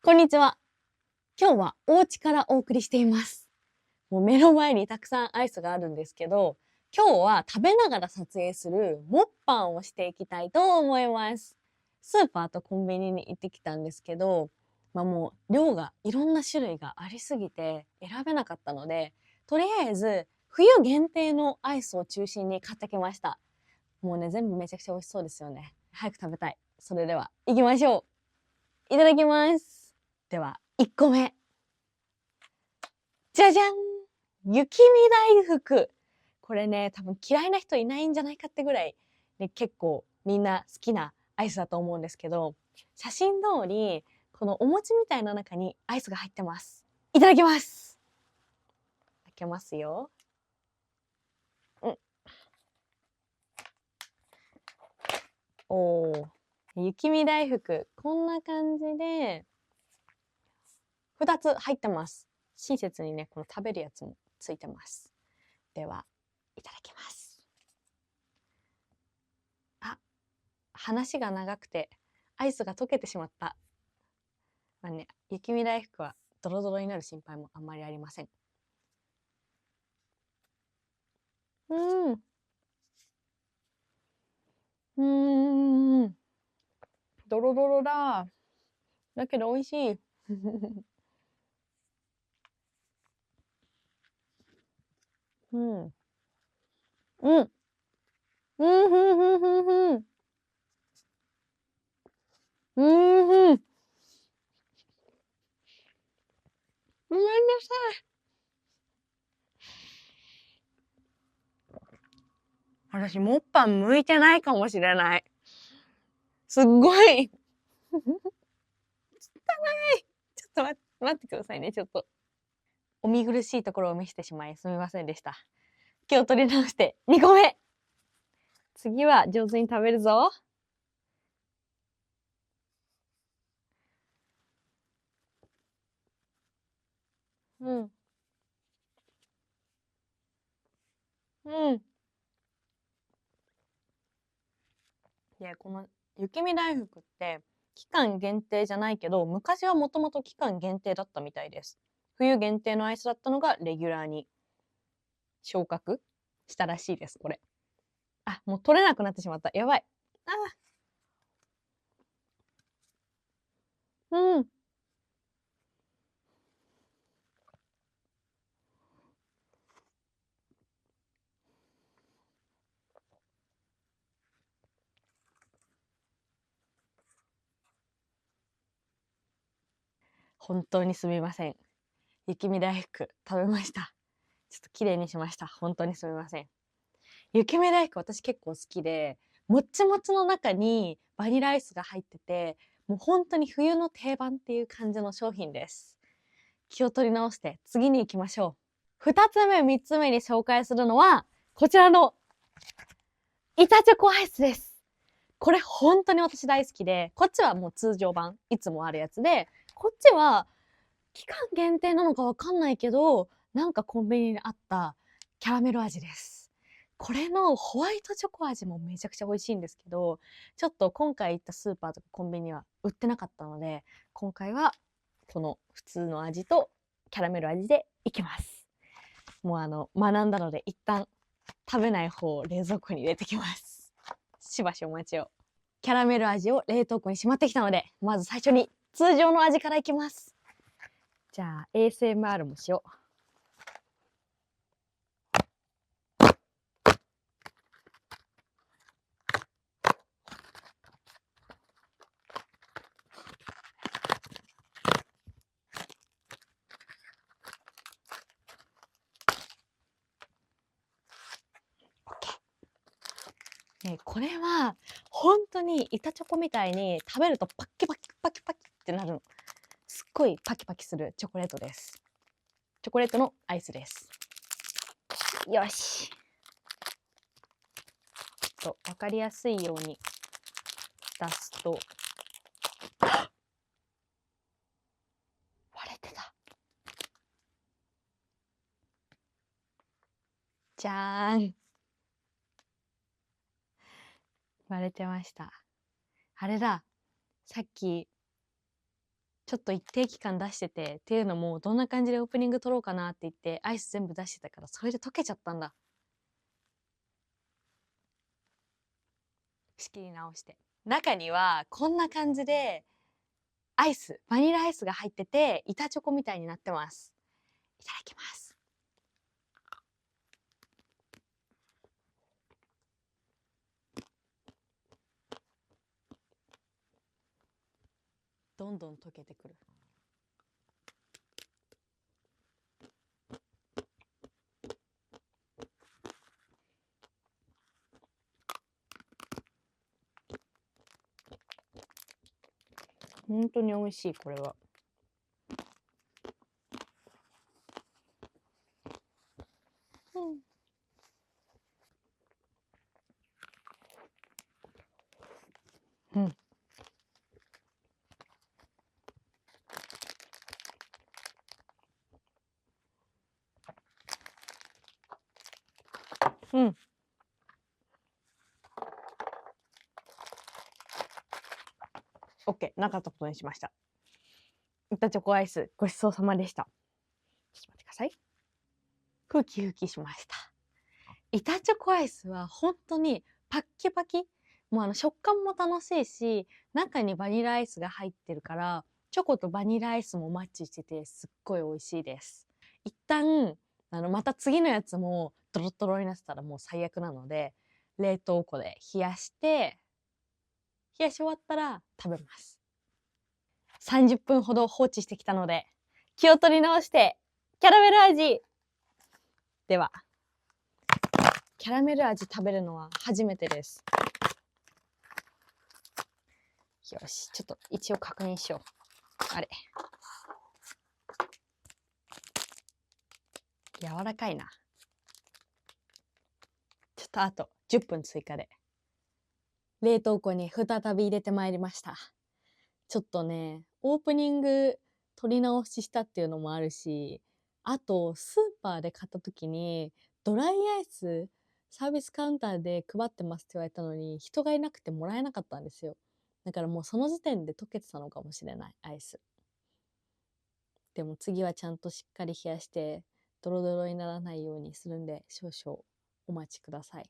こんにちは。今日はお家からお送りしています。もう目の前にたくさんアイスがあるんですけど、今日は食べながら撮影するモッパンをしていきたいと思います。スーパーとコンビニに行ってきたんですけど、もう量がいろんな種類がありすぎて選べなかったので、とりあえず冬限定のアイスを中心に買ってきました。もうね、全部めちゃくちゃ美味しそうですよね。早く食べたい。それでは行きましょう。いただきます。では、1個目。じゃじゃん、雪見大福。これね、多分嫌いな人いないんじゃないかってぐらい、ね、結構みんな好きなアイスだと思うんですけど、写真通り、このお餅みたいな中にアイスが入ってます。いただきます。開けますよ。うん。おー。雪見大福。こんな感じで、2つ入ってます。親切にね、この食べるやつもついてます。では、いただきます。あ、話が長くてアイスが溶けてしまった。雪見大福はドロドロになる心配もあんまりありません。うん。うん。ドロドロだ。だけど美味しい。うん。うん。うん、ふんふんふんふん。うんふん。ごめんなさい。私、モッパン向いてないかもしれない。すっごい。汚い。ちょっと待ってくださいね、ちょっと。お見苦しいところを見せてしまいすみませんでした。気を取り直して2個目。次は上手に食べるぞ。うん。うん。で、この雪見大福って期間限定じゃないけど、昔はもともと期間限定だったみたいです。冬限定のアイスだったのがレギュラーに昇格したらしいです、これ。あ、もう取れなくなってしまった。やばい。あ、うん。本当にすみません。雪見大福食べました。ちょっと綺麗にしました。本当にすみません。雪見大福私結構好きで、もっちもちの中にバニラアイスが入ってて、もう本当に冬の定番っていう感じの商品です。気を取り直して次に行きましょう。2つ目、3つ目に紹介するのは、こちらの板チョコアイスです。これ本当に私大好きで、こっちはもう通常版、いつもあるやつで、こっちは期間限定なのかわかんないけど、なんかコンビニにあったキャラメル味です。これのホワイトチョコ味もめちゃくちゃ美味しいんですけど、ちょっと今回行ったスーパーとかコンビニは売ってなかったので、今回はこの普通の味とキャラメル味でいきます。もう学んだので一旦食べない方を冷蔵庫に入れてきます。しばしお待ちを。キャラメル味を冷凍庫にしまってきたので、まず最初に通常の味からいきます。じゃあ ASMR もしよう。これは本当に板チョコみたいに食べるとパッキパキパキパキってなるの。すっごいパキパキするチョコレートです。チョコレートのアイスです。よし。ちょっと分かりやすいように出すと、割れてた。じゃーん。割れてました。あれだ。さっきちちょっと一定期間出してて、っていうのもどんな感じでオープニング撮ろうかなって言ってアイス全部出してたから、それで溶けちゃったんだ。仕切り直して、中にはこんな感じでアイス、バニラアイスが入ってて板チョコみたいになってます。いただきます。どんどん溶けてくる。本当に美味しい、これは。うん。うん。OK、なかったことにしました。板チョコアイス、ごちそうさまでした。ちょっと待ってください。空気吹きしました。板チョコアイスは本当にパッキパキ。もう食感も楽しいし、中にバニラアイスが入ってるから、チョコとバニラアイスもマッチしててすっごい美味しいです。一旦、また次のやつもドロドロになってたらもう最悪なので、冷凍庫で冷やして、冷やし終わったら食べます。30分ほど放置してきたので、気を取り直して、キャラメル味では、キャラメル味食べるのは初めてです。よし、ちょっと一応確認しよう。あれ。柔らかいな。ちょっとあと10分追加で。冷凍庫に再び入れてまいりました。ちょっとね、オープニング撮り直ししたっていうのもあるし、あとスーパーで買った時にドライアイスサービスカウンターで配ってますって言われたのに人がいなくてもらえなかったんですよ。だからもうその時点で溶けてたのかもしれない、アイス。でも次はちゃんとしっかり冷やしてドロドロにならないようにするんで少々お待ちください。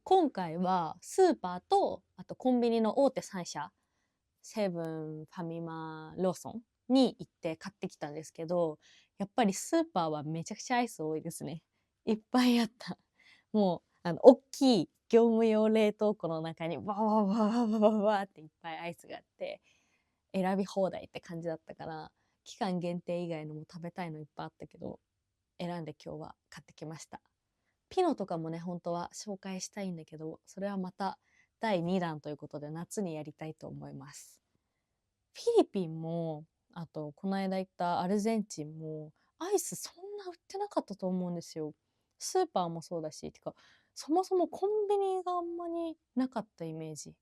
今回はスーパーとあとコンビニの大手3社、セブン、ファミマ、ローソンに行って買ってきたんですけど、やっぱりスーパーはめちゃくちゃアイス多いですね。いっぱいあった。もう大きい業務用冷凍庫の中にバーバーバーバーバーバーっていっぱいアイスがあって、選び放題って感じだったから、期間限定以外のも食べたいのいっぱいあったけど、選んで今日は買ってきました。ピノとかもね、本当は紹介したいんだけど、それはまた第2弾ということで夏にやりたいと思います。フィリピンも、あとこの間行ったアルゼンチンもアイスそんな売ってなかったと思うんですよ。スーパーもそうだし、てかそもそもコンビニがあんまりなかったイメージ。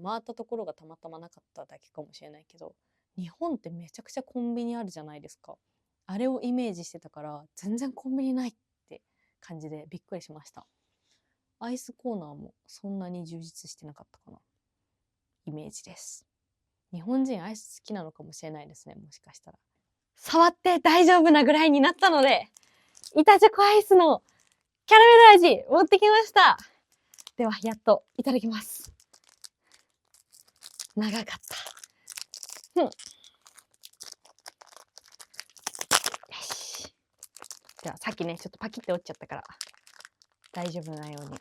回ったところがたまたまなかっただけかもしれないけど、日本ってめちゃくちゃコンビニあるじゃないですか。あれをイメージしてたから全然コンビニないって感じでびっくりしました。アイスコーナーもそんなに充実してなかったかなイメージです。日本人アイス好きなのかもしれないですね、もしかしたら。触って大丈夫なぐらいになったので、板チョコアイスのキャラメル味持ってきました。ではやっといただきます。長かった。よし。ではさっきねちょっとパキって折っちゃったから大丈夫なように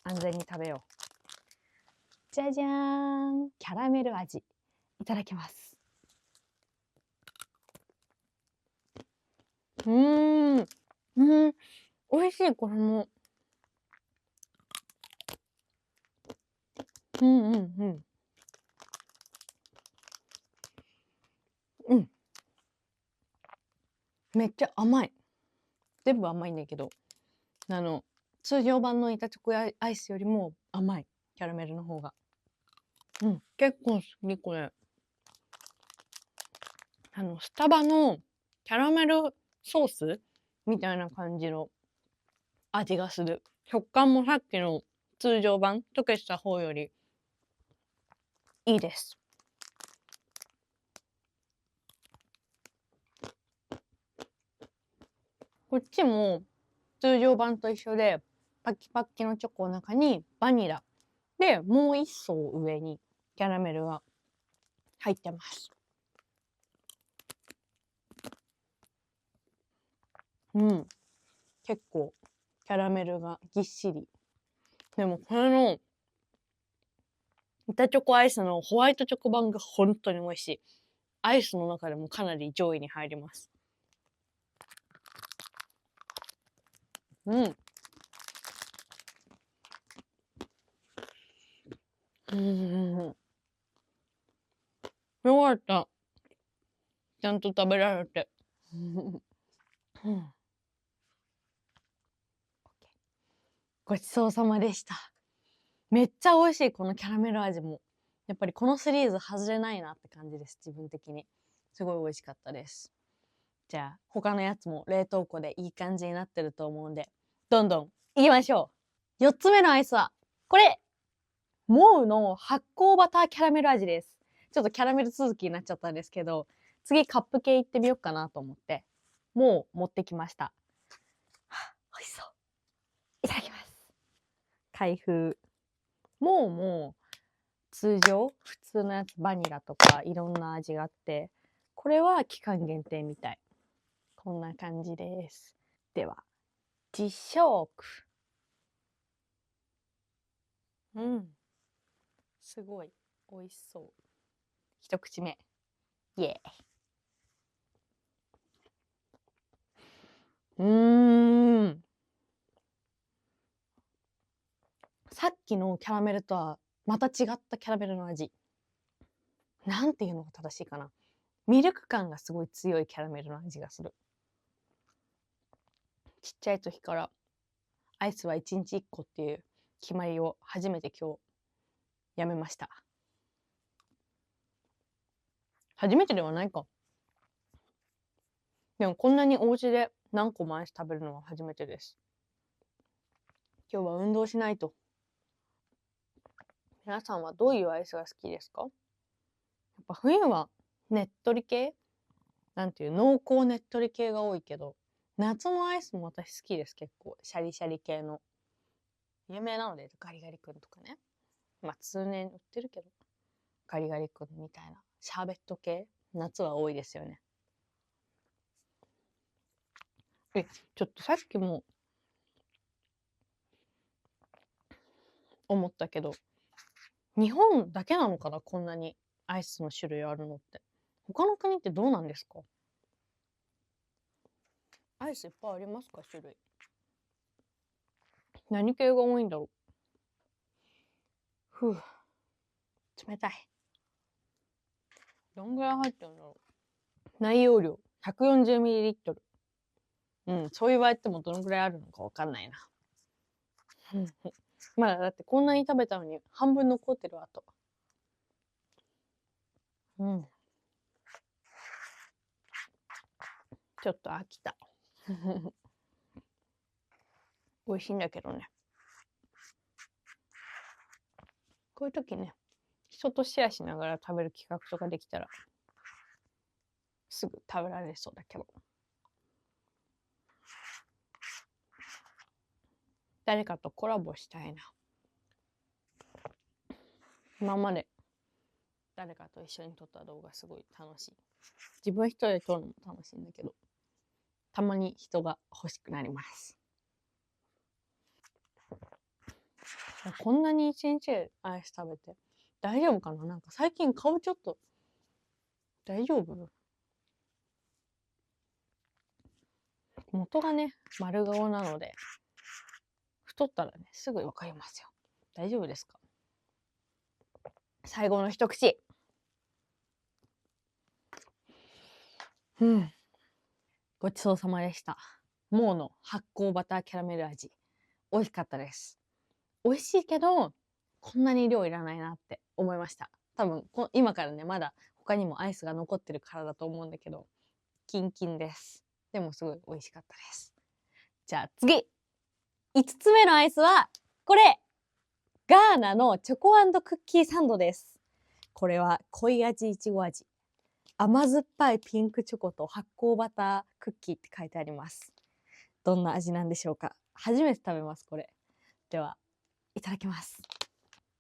安全に食べよう。じゃじゃーん、キャラメル味いただきます。美味しい、これも。うんうんうん。うん。めっちゃ甘い。全部甘いんだけど、通常版の板チョコアイスよりも甘い。キャラメルの方が。結構好き、これ。スタバのキャラメルソースみたいな感じの味がする。食感もさっきの通常版、溶けした方よりいいです。こっちも通常版と一緒で、パキパキのチョコの中にバニラで、もう一層上にキャラメルが入ってます。結構キャラメルがぎっしり。でもこれの板チョコアイスのホワイトチョコ版が本当に美味しい。アイスの中でもかなり上位に入ります。よかった。ちゃんと食べられて。ごちそうさまでした。めっちゃ美味しい、このキャラメル味も。やっぱりこのシリーズ外れないなって感じです、自分的に。すごい美味しかったです。じゃあ、他のやつも冷凍庫でいい感じになってると思うんで、どんどん行きましょう。4つ目のアイスは、これモウの発酵バターキャラメル味です。ちょっとキャラメル続きになっちゃったんですけど、次カップ系行ってみようかなと思って、もう持ってきました。美味しそう。いただきます。開封。もう通常、普通のやつ、バニラとかいろんな味があって、これは期間限定みたい。こんな感じです。では、実食。すごい美味しそう。一口目。イエーイ。さっきのキャラメルとはまた違ったキャラメルの味。なんていうのが正しいかな。ミルク感がすごい強いキャラメルの味がする。ちっちゃい時からアイスは1日1個っていう決まりを初めて今日やめました。初めてではないか。でもこんなにお家で何個もアイス食べるのは初めてです。今日は運動しないと。皆さんはどういうアイスが好きですか？やっぱ冬はねっとり系、なんていう濃厚ねっとり系が多いけど、夏のアイスも私好きです。結構シャリシャリ系の有名なのでガリガリ君とかね、まあ通年売ってるけど、ガリガリ君みたいなシャーベット系、夏は多いですよね。ちょっとさっきも思ったけど、日本だけなのかな、こんなにアイスの種類あるのって。他の国ってどうなんですか？アイスいっぱいありますか、種類。何系が多いんだろう。ふう、冷たい。どんぐらい入ってるんだろう。内容量 140ml。そう言われてもどのぐらいあるのかわかんないな。まだだってこんなに食べたのに半分残ってるあと。ちょっと飽きた。美味しいんだけどね。こういう時ね、人とシェアしながら食べる企画とかできたら、すぐ食べられそうだけど。誰かとコラボしたいな。今まで誰かと一緒に撮った動画すごい楽しい。自分一人で撮るのも楽しいんだけど、たまに人が欲しくなります。こんなに一日でアイス食べて大丈夫かな。なんか最近顔ちょっと大丈夫？元がね丸顔なので、太ったらねすぐわかりますよ。大丈夫ですか？最後の一口。ごちそうさまでした。モーの発酵バターキャラメル味、美味しかったです。美味しいけどこんなに量いらないなって思いました。多分今からねまだ他にもアイスが残ってるからだと思うんだけど、キンキンです。でもすごい美味しかったです。じゃあ次、5つ目のアイスはこれ、ガーナのチョコ&クッキーサンドです。これは濃い味いちご味。甘酸っぱいピンクチョコと発酵バタークッキーって書いてあります。どんな味なんでしょうか。初めて食べます、これ。では、いただきます。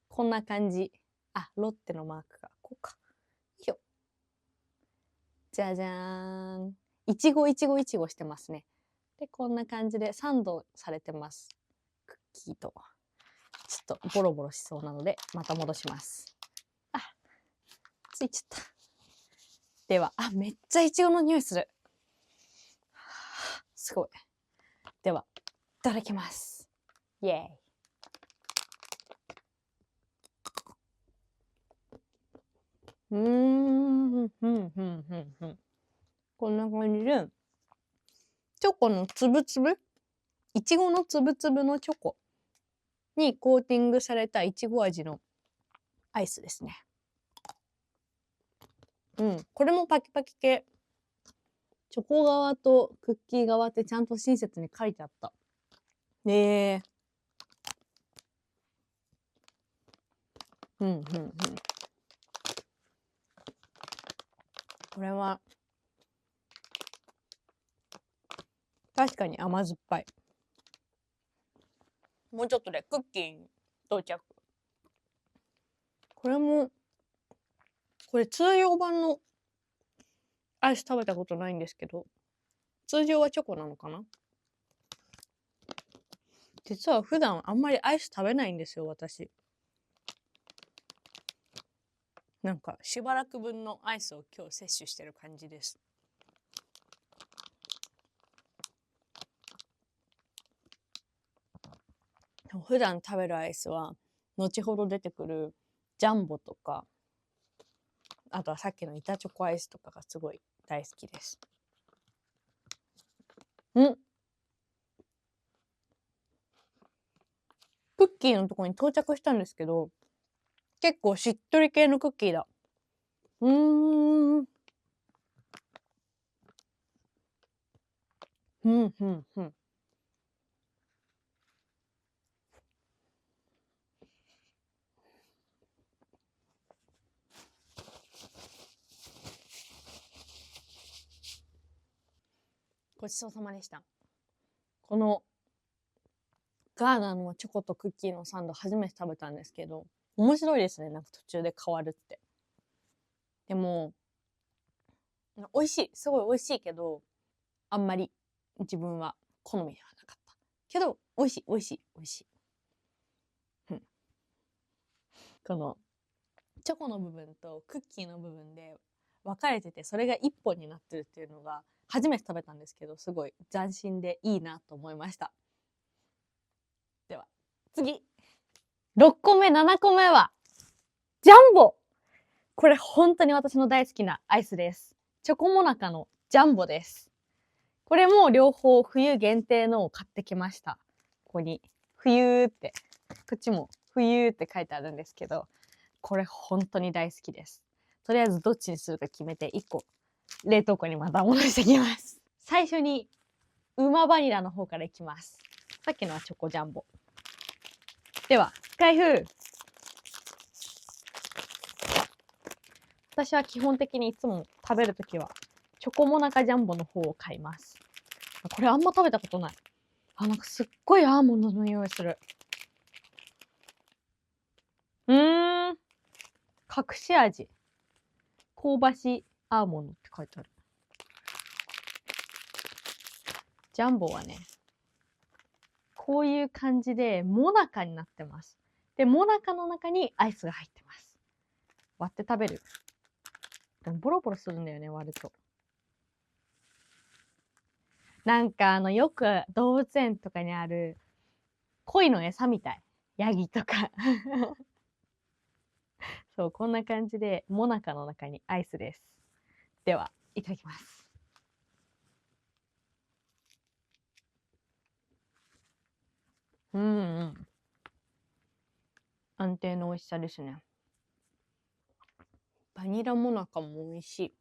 こんな感じ。あ、ロッテのマークが、こうか。よっ。じゃじゃーん。いちごいちごいちごしてますね。で、こんな感じでサンドされてます。クッキーと。ちょっとボロボロしそうなので、また戻します。あ、ついちゃった。では、あ、めっちゃいちごの匂いする。すごい。では、いただきます。イエーイ。ふん、ふん、ふん、ふん。こんな感じで、チョコのつぶつぶ、いちごのつぶつぶのチョコにコーティングされたいちご味のアイスですね。うん、これもパキパキ系。チョコ側とクッキー側ってちゃんと親切に書いてあった。うん、うん、うん。これは、確かに甘酸っぱい。もうちょっとでクッキーに到着。これも、これ通常版のアイス食べたことないんですけど、通常はチョコなのかな。実は普段あんまりアイス食べないんですよ、私。なんかしばらく分のアイスを今日摂取してる感じです。普段食べるアイスは後ほど出てくるジャンボとか、あとはさっきの板チョコアイスとかがすごい大好きです。クッキーのところに到着したんですけど、結構しっとり系のクッキーだ。うんうんうん。ごちそうさまでした。このガーナのチョコとクッキーのサンド初めて食べたんですけど、面白いですね。なんか途中で変わるって。でも、美味しい。すごい美味しいけど、あんまり自分は好みではなかった。けど、美味しい、美味しい、美味しい。うん。この、チョコの部分とクッキーの部分で分かれてて、それが一本になってるっていうのが、初めて食べたんですけど、すごい斬新でいいなと思いました。では、次。6個目、7個目は、ジャンボ。これ本当に私の大好きなアイスです。チョコモナカのジャンボです。これも両方冬限定のを買ってきました。ここに冬って、こっちも冬って書いてあるんですけど、これ本当に大好きです。とりあえずどっちにするか決めて1個冷凍庫にまた戻してきます。最初にうまバニラの方からいきます。さっきのはチョコジャンボ。では、開封。私は基本的にいつも食べるときはチョコモナカジャンボの方を買います。これあんま食べたことない。なんかすっごいアーモンドの匂いする。隠し味。香ばしいアーモンドって書いてある。ジャンボはね、こういう感じでモナカになってます。で、モナカの中にアイスが入ってます。割って食べる。でもボロボロするんだよね、割ると。なんかよく動物園とかにある鯉の餌みたい。ヤギとか。そう、こんな感じで、モナカの中にアイスです。では、いただきます。安定の美味しさですね。バニラモナカも美味しい。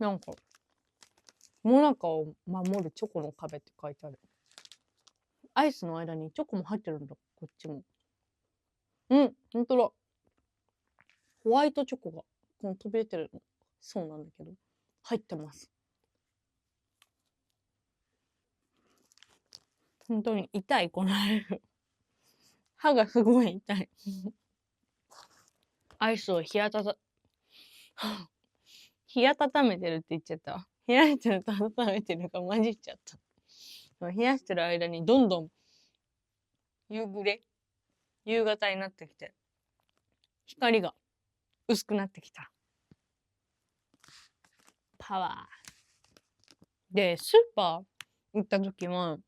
なんか、モナカを守るチョコの壁って書いてある。アイスの間にチョコも入ってるんだ、こっちも。ほんとだ。ホワイトチョコがこの飛び出てるのそうなんだけど入ってます。本当に痛いこの歯がすごい痛いアイスを冷やめてるって言っちゃった。冷やしてると温めてるが混じっちゃった。冷やしてる間にどんどん夕方になってきて光が薄くなってきた。パワーでスーパー行った時は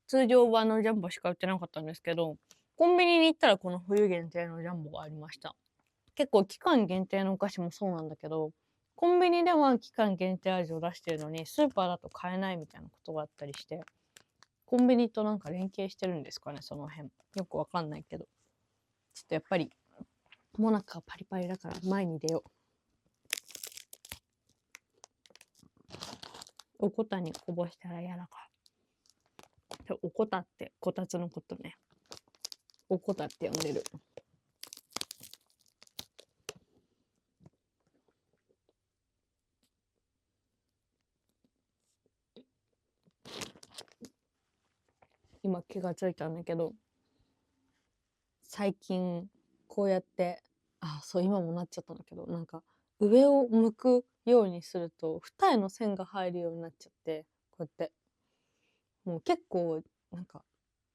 通常版のジャンボしか売ってなかったんですけど、コンビニに行ったらこの冬限定のジャンボがありました。結構期間限定のお菓子もそうなんだけど、コンビニでは期間限定味を出してるのにスーパーだと買えないみたいなことがあったりして、コンビニとなんか連携してるんですかね、その辺よくわかんないけど、ちょっとやっぱりもなかパリパリだから前に出よう。おこたにこぼしたら嫌だから。おこたってこたつのことね。おこたって呼んでる。今気がついたんだけど、最近こうやってそう今もなっちゃったんだけど、なんか上を向くようにすると二重の線が入るようになっちゃって、こうやってもう結構なんか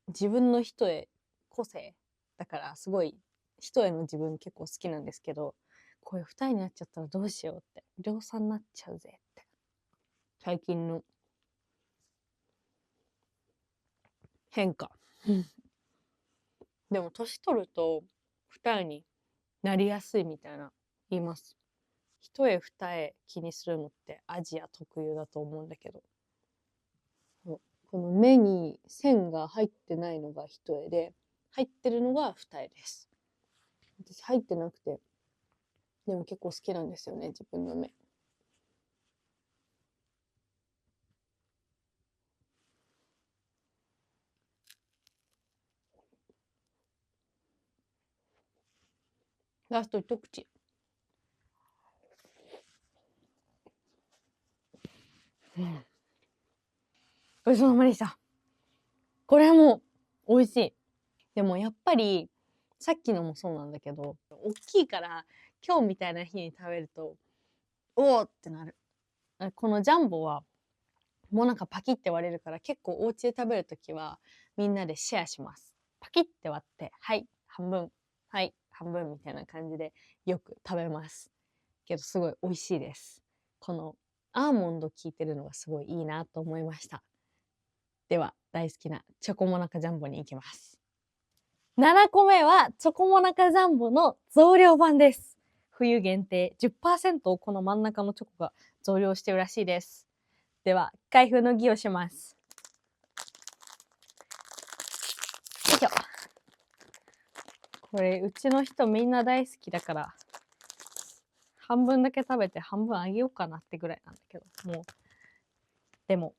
自分の一重個性だからすごい一重の自分結構好きなんですけど、こういう二重になっちゃったらどうしようって量産になっちゃうぜって最近の変化でも年取ると二重になりやすいみたいな言います。一重二重気にするのってアジア特有だと思うんだけど、この目に線が入ってないのが一重で入ってるのが二重です。私入ってなくてでも結構好きなんですよね、自分の目。ラスト一口。ごちそうさまでした。これも美味しい。でもやっぱりさっきのもそうなんだけど、大きいから今日みたいな日に食べるとおおってなる。このジャンボはもうなんかパキって割れるから、結構お家で食べるときはみんなでシェアします。パキって割って、はい半分、はい半分みたいな感じでよく食べます。けどすごい美味しいです。このアーモンド効いてるのがすごいいいなと思いました。では大好きなチョコモナカジャンボに行きます。7個目はチョコモナカジャンボの増量版です。冬限定 10% をこの真ん中のチョコが増量してるらしいです。では開封の儀をします。よいしょ。これうちの人みんな大好きだから半分だけ食べて半分あげようかなってぐらいなんだけど、もうでも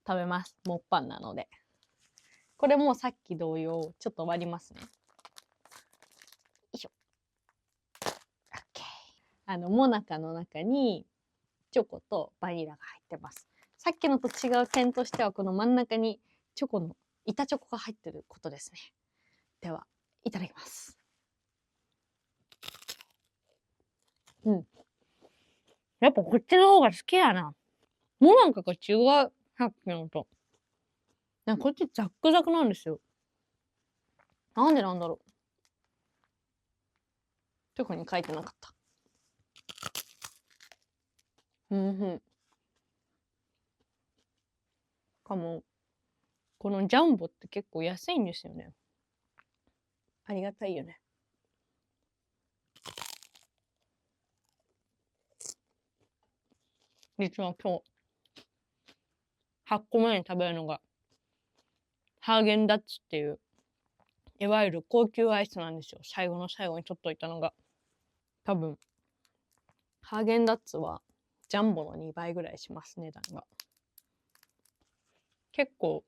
食べます。もっぱんなので。これもさっき同様ちょっと割りますね。よいしょ。OK。モナカの中にチョコとバニラが入ってます。さっきのと違う点としてはこの真ん中にチョコの板チョコが入ってることですね。ではいただきます。やっぱこっちの方が好きやな。モナカが違う、さっきのと。こっちザックザクなんですよ。なんでなんだろう。特に書いてなかった。かも、このジャンボって結構安いんですよね。ありがたいよね。実は今日、8個前に食べるのが、ハーゲンダッツっていう、いわゆる高級アイスなんですよ。最後の最後に取っといたのが。多分、ハーゲンダッツはジャンボの2倍ぐらいします、値段が。結構、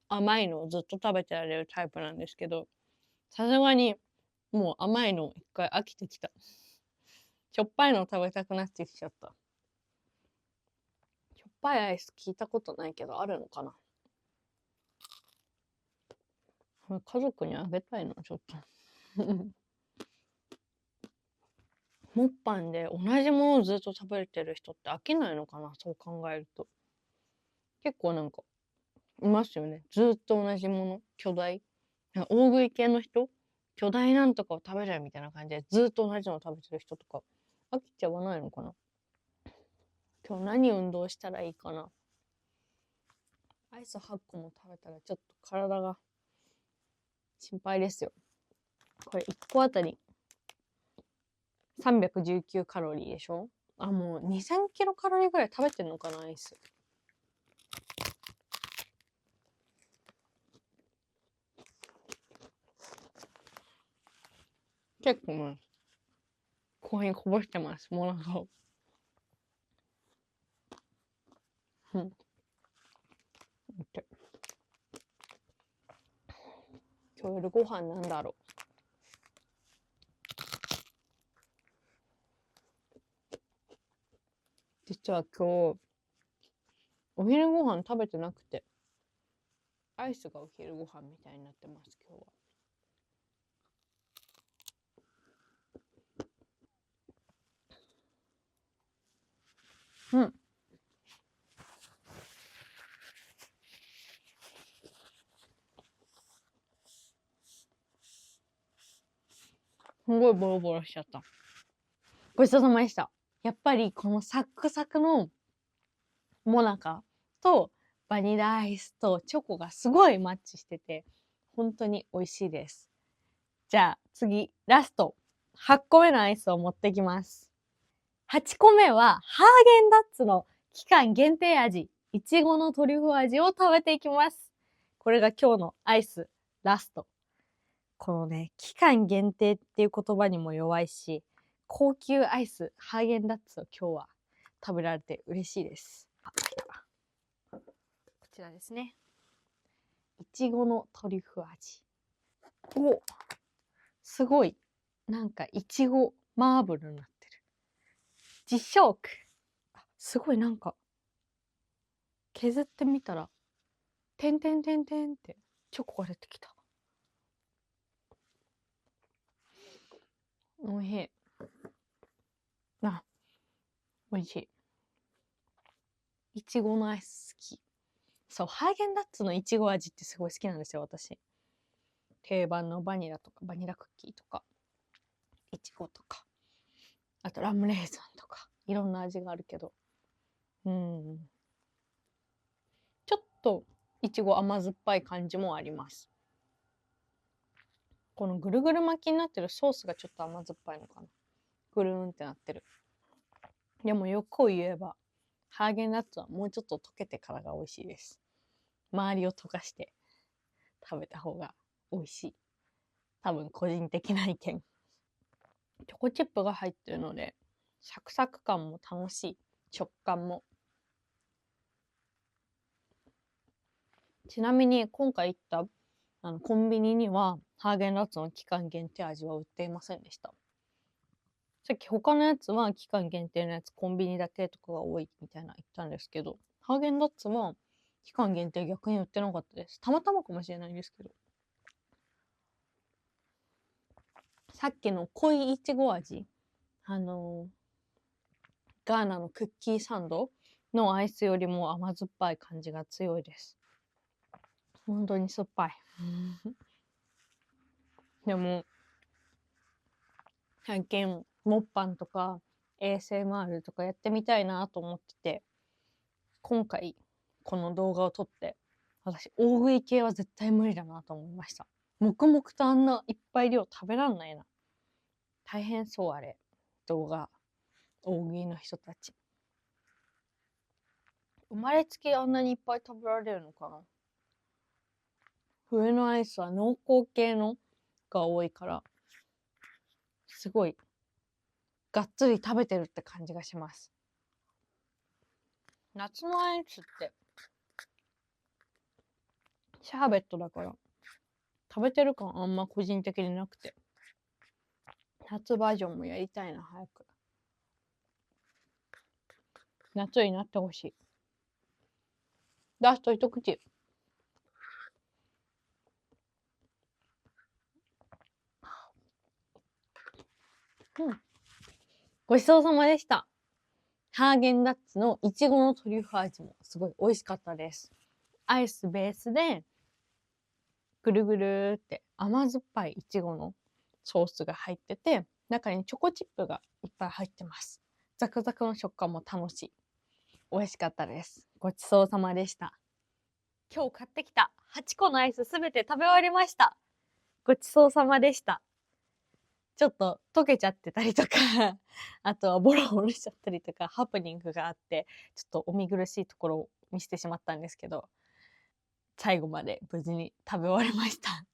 甘いのをずっと食べてられるタイプなんですけど、さすがにもう甘いの一回飽きてきた。しょっぱいの食べたくなってきちゃった。しょっぱいアイス聞いたことないけどあるのかな。これ家族にあげたいな、ちょっと。モッパンで同じものをずっと食べれてる人って飽きないのかな、そう考えると。結構なんか、いますよね。ずっと同じもの、巨大。大食い系の人、巨大なんとかを食べるみたいな感じで、ずっと同じのを食べてる人とか、飽きちゃわないのかな。今日何運動したらいいかな。アイス8個も食べたらちょっと体が心配ですよ。これ1個あたり319カロリーでしょ。あ、もう2000キロカロリーぐらい食べてんのかな、アイス。結構ね、ここにこぼしてます、もなかを。うん。今日夜ご飯なんだろう。実は今日、お昼ご飯食べてなくて、アイスがお昼ご飯みたいになってます、今日は。うん。すごいボロボロしちゃった。ごちそうさまでした。やっぱりこのサックサクのモナカとバニラアイスとチョコがすごいマッチしてて、本当に美味しいです。じゃあ次、ラスト。8個目のアイスを持ってきます。8個目はハーゲンダッツの期間限定味、いちごのトリュフ味を食べていきます。これが今日のアイスラスト。このね、期間限定っていう言葉にも弱いし、高級アイス、ハーゲンダッツを今日は食べられて嬉しいです。来た。こちらですね。いちごのトリュフ味。お、すごい。なんかいちごマーブルになってる。実食。すごいなんか、削ってみたら、てんてんてんてんってチョコが出てきた。おいしい。あ、おいしい。いちごのアイス好き。そう、ハーゲンダッツのいちご味ってすごい好きなんですよ、私。定番のバニラとか、バニラクッキーとか、いちごとか、あとラムレーズンとか、いろんな味があるけど、ちょっといちご甘酸っぱい感じもあります。このぐるぐる巻きになってるソースがちょっと甘酸っぱいのかな。ぐるーんってなってる。でもよくを言えば、ハーゲンダッツはもうちょっと溶けてからが美味しいです。周りを溶かして食べた方が美味しい。多分個人的な意見。チョコチップが入ってるので、サクサク感も楽しい。食感も。ちなみに今回行ったコンビニにはハーゲンダッツの期間限定味は売っていませんでした。さっき他のやつは期間限定のやつコンビニだけとかが多いみたいな言ったんですけど、ハーゲンダッツは期間限定逆に売ってなかったです。たまたまかもしれないんですけど。さっきの濃いいちご味、ガーナのクッキーサンドのアイスよりも甘酸っぱい感じが強いです。本当に酸っぱい。でも、最近、モッパンとか ASMR とかやってみたいなと思ってて、今回、この動画を撮って、私、大食い系は絶対無理だなと思いました。黙々とあんないっぱい量食べらんないな。大変そう、あれ。動画。大食いの人たち。生まれつきあんなにいっぱい食べられるのかな。上のアイスは濃厚系のが多いから、すごい、がっつり食べてるって感じがします。夏のアイスって、シャーベットだから、食べてる感あんま個人的になくて。夏バージョンもやりたいな、早く。夏になってほしい。ラスト一口。うん。ごちそうさまでした。ハーゲンダッツのいちごのトリュフ味もすごい美味しかったです。アイスベースで、ぐるぐるって甘酸っぱいいちごのソースが入ってて、中にチョコチップがいっぱい入ってます。ザクザクの食感も楽しい。美味しかったです。ごちそうさまでした。今日買ってきた8個のアイスすべて食べ終わりました。ごちそうさまでした。ちょっと溶けちゃってたりとかあとはボロボロしちゃったりとか、ハプニングがあって、ちょっとお見苦しいところを見せてしまったんですけど、最後まで無事に食べ終わりました。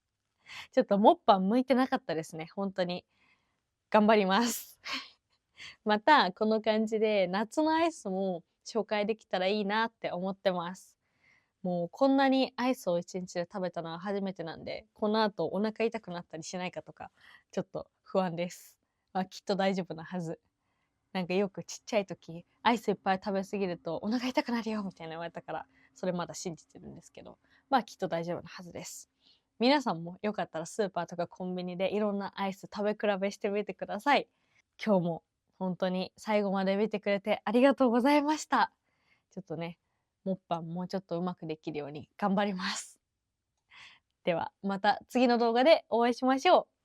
ちょっとモッパン向いてなかったですね。本当に。頑張ります。また、この感じで夏のアイスも紹介できたらいいなって思ってます。もうこんなにアイスを一日で食べたのは初めてなんで、この後お腹痛くなったりしないかとか、ちょっと不安です。まあ、きっと大丈夫なはず。なんかよくちっちゃい時、アイスいっぱい食べ過ぎるとお腹痛くなるよみたいな言われたから、それまだ信じてるんですけど、まあきっと大丈夫なはずです。皆さんもよかったらスーパーとかコンビニでいろんなアイス食べ比べしてみてください。今日も本当に最後まで見てくれてありがとうございました。ちょっとね、モッパンもうちょっとうまくできるように頑張ります。ではまた次の動画でお会いしましょう。